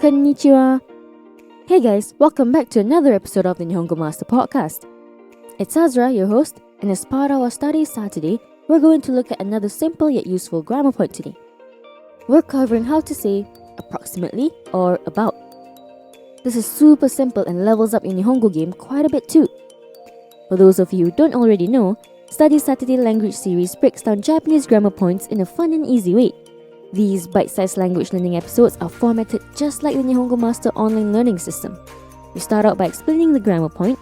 Konnichiwa. Hey guys, welcome back to another episode of the Nihongo Master podcast. It's Azra, your host, and as part of our study Saturday, we're going to look at another simple yet useful grammar point today. We're covering how to say approximately or about. This is super simple and levels up your Nihongo game quite a bit too. For those of you who don't already know, Study Saturday language series breaks down Japanese grammar points in a fun and easy way. These bite-sized language learning episodes are formatted just like the Nihongo Master online learning system. We start out by explaining the grammar point,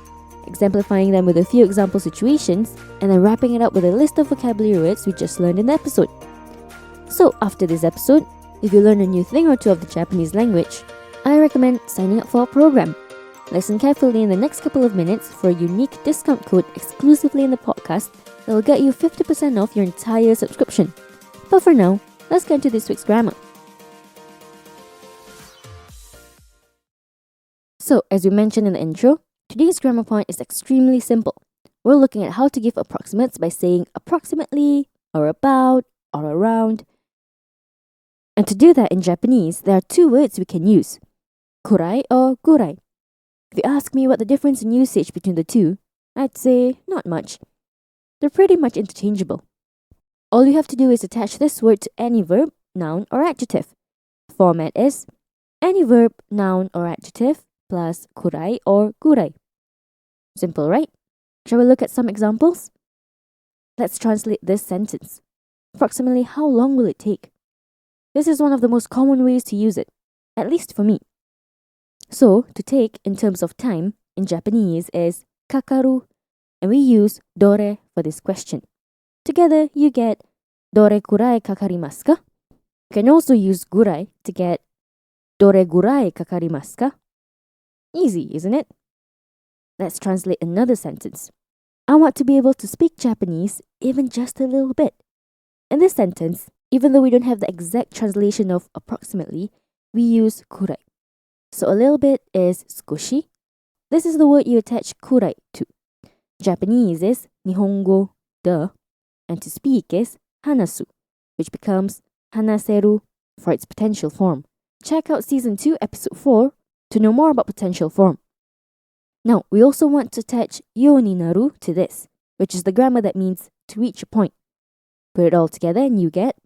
exemplifying them with a few example situations, and then wrapping it up with a list of vocabulary words we just learned in the episode. So after this episode, if you learn a new thing or two of the Japanese language, I recommend signing up for our program. Listen carefully in the next couple of minutes for a unique discount code exclusively in the podcast that will get you 50% off your entire subscription. But for now, let's get into this week's grammar. So, as we mentioned in the intro, today's grammar point is extremely simple. We're looking at how to give approximates by saying approximately, or about, or around. And to do that in Japanese, there are two words we can use, kurai or gurai. If you ask me what the difference in usage between the two, I'd say not much. They're pretty much interchangeable. All you have to do is attach this word to any verb, noun, or adjective. The format is any verb, noun, or adjective plus kurai or gurai. Simple, right? Shall we look at some examples? Let's translate this sentence. Approximately how long will it take? This is one of the most common ways to use it, at least for me. So, to take in terms of time in Japanese is kakaru, and we use dore for this question. Together, you get dore kurai kakarimasu ka? You can also use gurai to get dore gurai kakarimasu ka? Easy, isn't it? Let's translate another sentence. I want to be able to speak Japanese even just a little bit. In this sentence, even though we don't have the exact translation of approximately, we use kurai. So a little bit is skoshi. This is the word you attach kurai to. Japanese is Nihongo de, and to speak is hanasu, which becomes hanaseru for its potential form. Check out Season 2, Episode 4 to know more about potential form. Now, we also want to attach yo ni naru to this, which is the grammar that means to reach a point. Put it all together and you get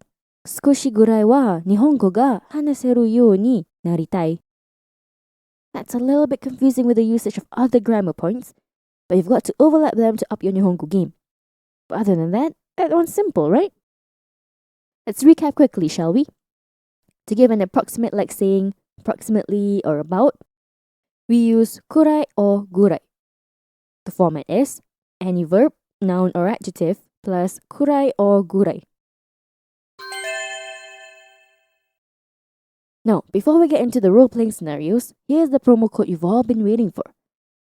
skoshi gurai wa Nihongo ga hanaseru yo ni naritai. That's a little bit confusing with the usage of other grammar points, but you've got to overlap them to up your Nihongo game. But other than that, that one's simple, right? Let's recap quickly, shall we? To give an approximate like saying approximately or about, we use kurai or gurai. The format is any verb, noun or adjective plus kurai or gurai. Now, before we get into the role-playing scenarios, here's the promo code you've all been waiting for.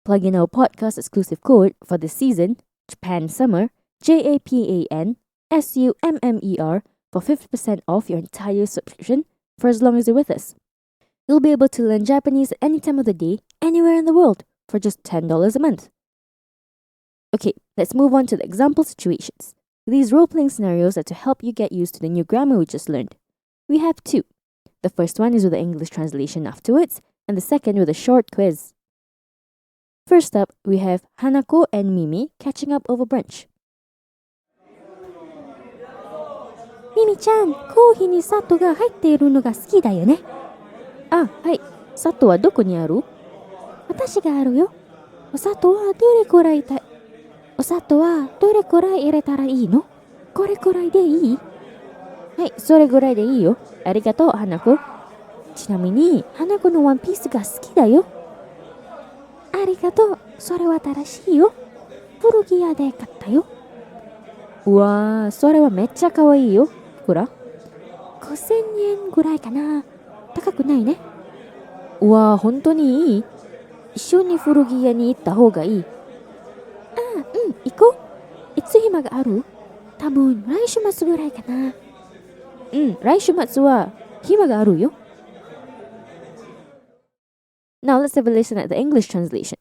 Plug in our podcast exclusive code for this season, Japan Summer, JAPAN SUMMER, for 50% off your entire subscription for as long as you're with us. You'll be able to learn Japanese at any time of the day, anywhere in the world, for just $10 a month. Okay, let's move on to the example situations. These role-playing scenarios are to help you get used to the new grammar we just learned. We have two. The first one is with the English translation afterwards, and the second with a short quiz. First up, we have Hanako and Mimi catching up over brunch. Mimi-chan, コーヒーに砂糖が入っているのが好きだよね。あ、はい。砂糖はどこにある？私があるよ。お砂糖はどれくらい入れたらいいの？これくらいでいい？はい、それぐらいでいいよ。ありがとう、花子。ちなみに、花子のワンピースが好きだよ。ありがとう。それは正しいよ。古着屋で買ったよ。うわー、それはめっちゃ可愛いよ。いくら？5000円ぐらいかな。高くないね。うわー、本当にいい？一緒に古着屋に行った方がいい。ああ、うん、行こう。いつ暇がある？多分来週末ぐらいかな。来週末は暇があるよ。Now let's have a listen at the English translation.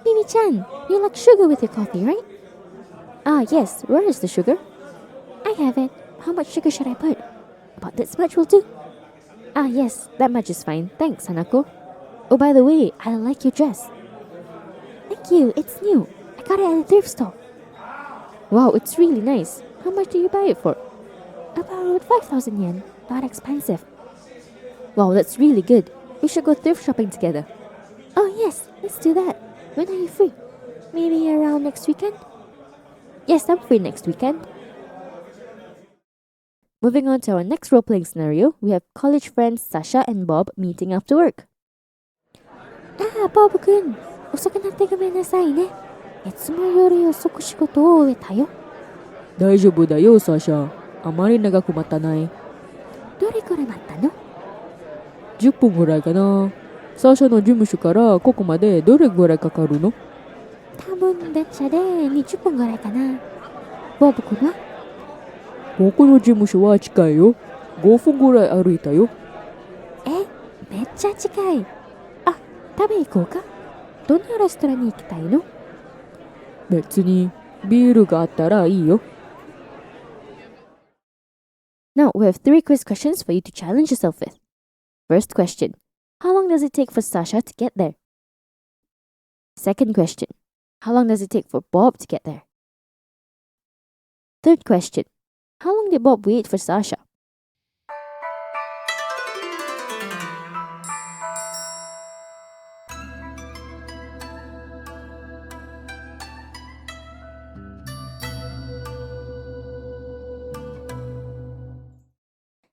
Mimi-chan, you like sugar with your coffee, right? Ah, yes. Where is the sugar? I have it. How much sugar should I put? About this much will do. Ah, yes, that much is fine. Thanks, Hanako. Oh, by the way, I like your dress. Thank you, it's new. I got it at a thrift store. Wow, it's really nice. How much do you buy it for? About 5,000 yen. Not expensive. Wow, that's really good. We should go thrift shopping together. Oh, yes, let's do that. When are you free? Maybe around next weekend? Yes, I'm free next weekend. Moving on to our next role-playing scenario, we have college friends Sasha and Bob meeting after work. Ah, Bob-kun, 遅くなってごめんなさいね。いつもより遅く仕事を終えたよ。大丈夫だよ、サシャ。あまり長く待たない。どれくらい待ったの？ 10分ぐらいかな。サシャの事務所からここまでどれぐらいかかるの？多分電車で20分ぐらいかな。ボブ君は？僕の事務所は近いよ。5分ぐらい歩いたよ。めっちゃ近い。あ、食べ行こうか。どんなレストランに行きたいの？別にビールがあったらいいよ。Now we have 3 quiz questions for you to challenge yourself with. First question, how long does it take for Sasha to get there? Second question, how long does it take for Bob to get there? Third question, how long did Bob wait for Sasha?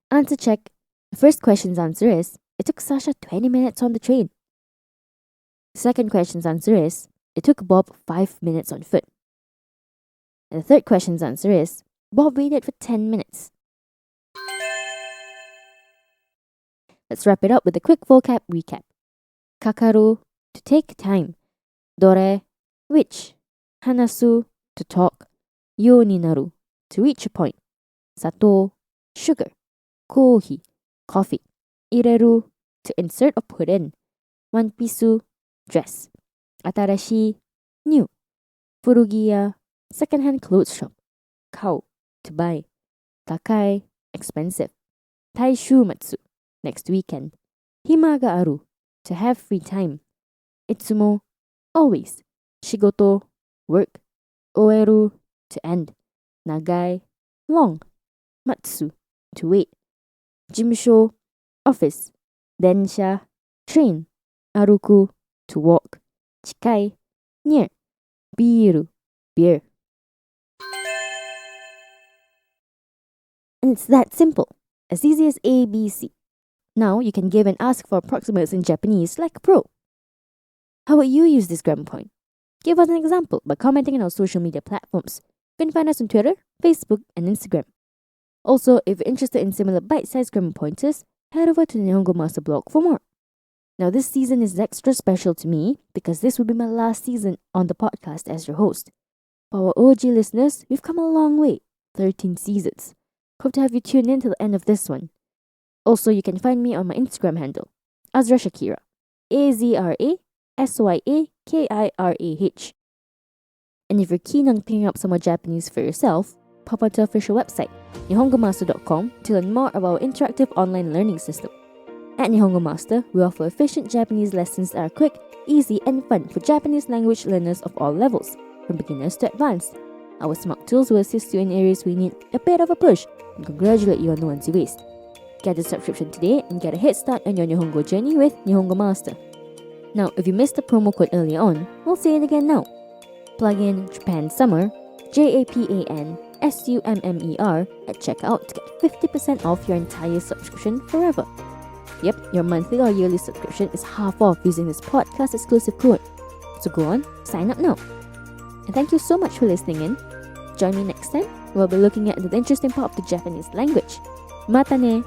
Answer check. The first question's answer is, it took Sasha 20 minutes on the train. The second question's answer is, it took Bob 5 minutes on foot. And the third question's answer is, Bob waited for 10 minutes. Let's wrap it up with a quick vocab recap. Kakaru, to take time. Dore, which. Hanasu, to talk. You ni naru, to reach a point. Sato, sugar. Kohi, coffee. Ireru, to insert or put in. Wanpisu, dress. Atarashi, new. Furugiya, second-hand clothes shop. Kau, to buy. Takai, expensive. Taishumatsu, next weekend. Hima ga aru, to have free time. Itsumo, always. Shigoto, work. Oeru, to end. Nagai, long. Matsu, to wait. Jimusho, office. Densha, train. Aruku, to walk. Chikai, near. Biru, beer. And it's that simple. As easy as A, B, C. Now you can give and ask for approximates in Japanese like a pro. How would you use this grammar point? Give us an example by commenting on our social media platforms. You can find us on Twitter, Facebook, and Instagram. Also, if you're interested in similar bite-sized grammar pointers, head over to the Nihongo Master blog for more. Now, this season is extra special to me because this will be my last season on the podcast as your host. For our OG listeners, we've come a long way, 13 seasons. Hope to have you tune in till the end of this one. Also, you can find me on my Instagram handle, Azra Shakira, AZRASYAKIRAH. And if you're keen on picking up some more Japanese for yourself, pop onto our official website, nihongomaster.com, to learn more about our interactive online learning system. At Nihongo Master, we offer efficient Japanese lessons that are quick, easy, and fun for Japanese language learners of all levels, from beginners to advanced. Our smart tools will assist you in areas where you need a bit of a push and congratulate you on the ones you waste. Get a subscription today and get a head start on your Nihongo journey with Nihongo Master. Now, if you missed the promo code earlier on, we'll say it again now. Plug in Japan Summer, JAPAN SUMMER at checkout to get 50% off your entire subscription forever. Yep, your monthly or yearly subscription is half off using this podcast exclusive code. So go on, sign up now. And thank you so much for listening in. Join me next time. We'll be looking at the interesting part of the Japanese language. Mata ne!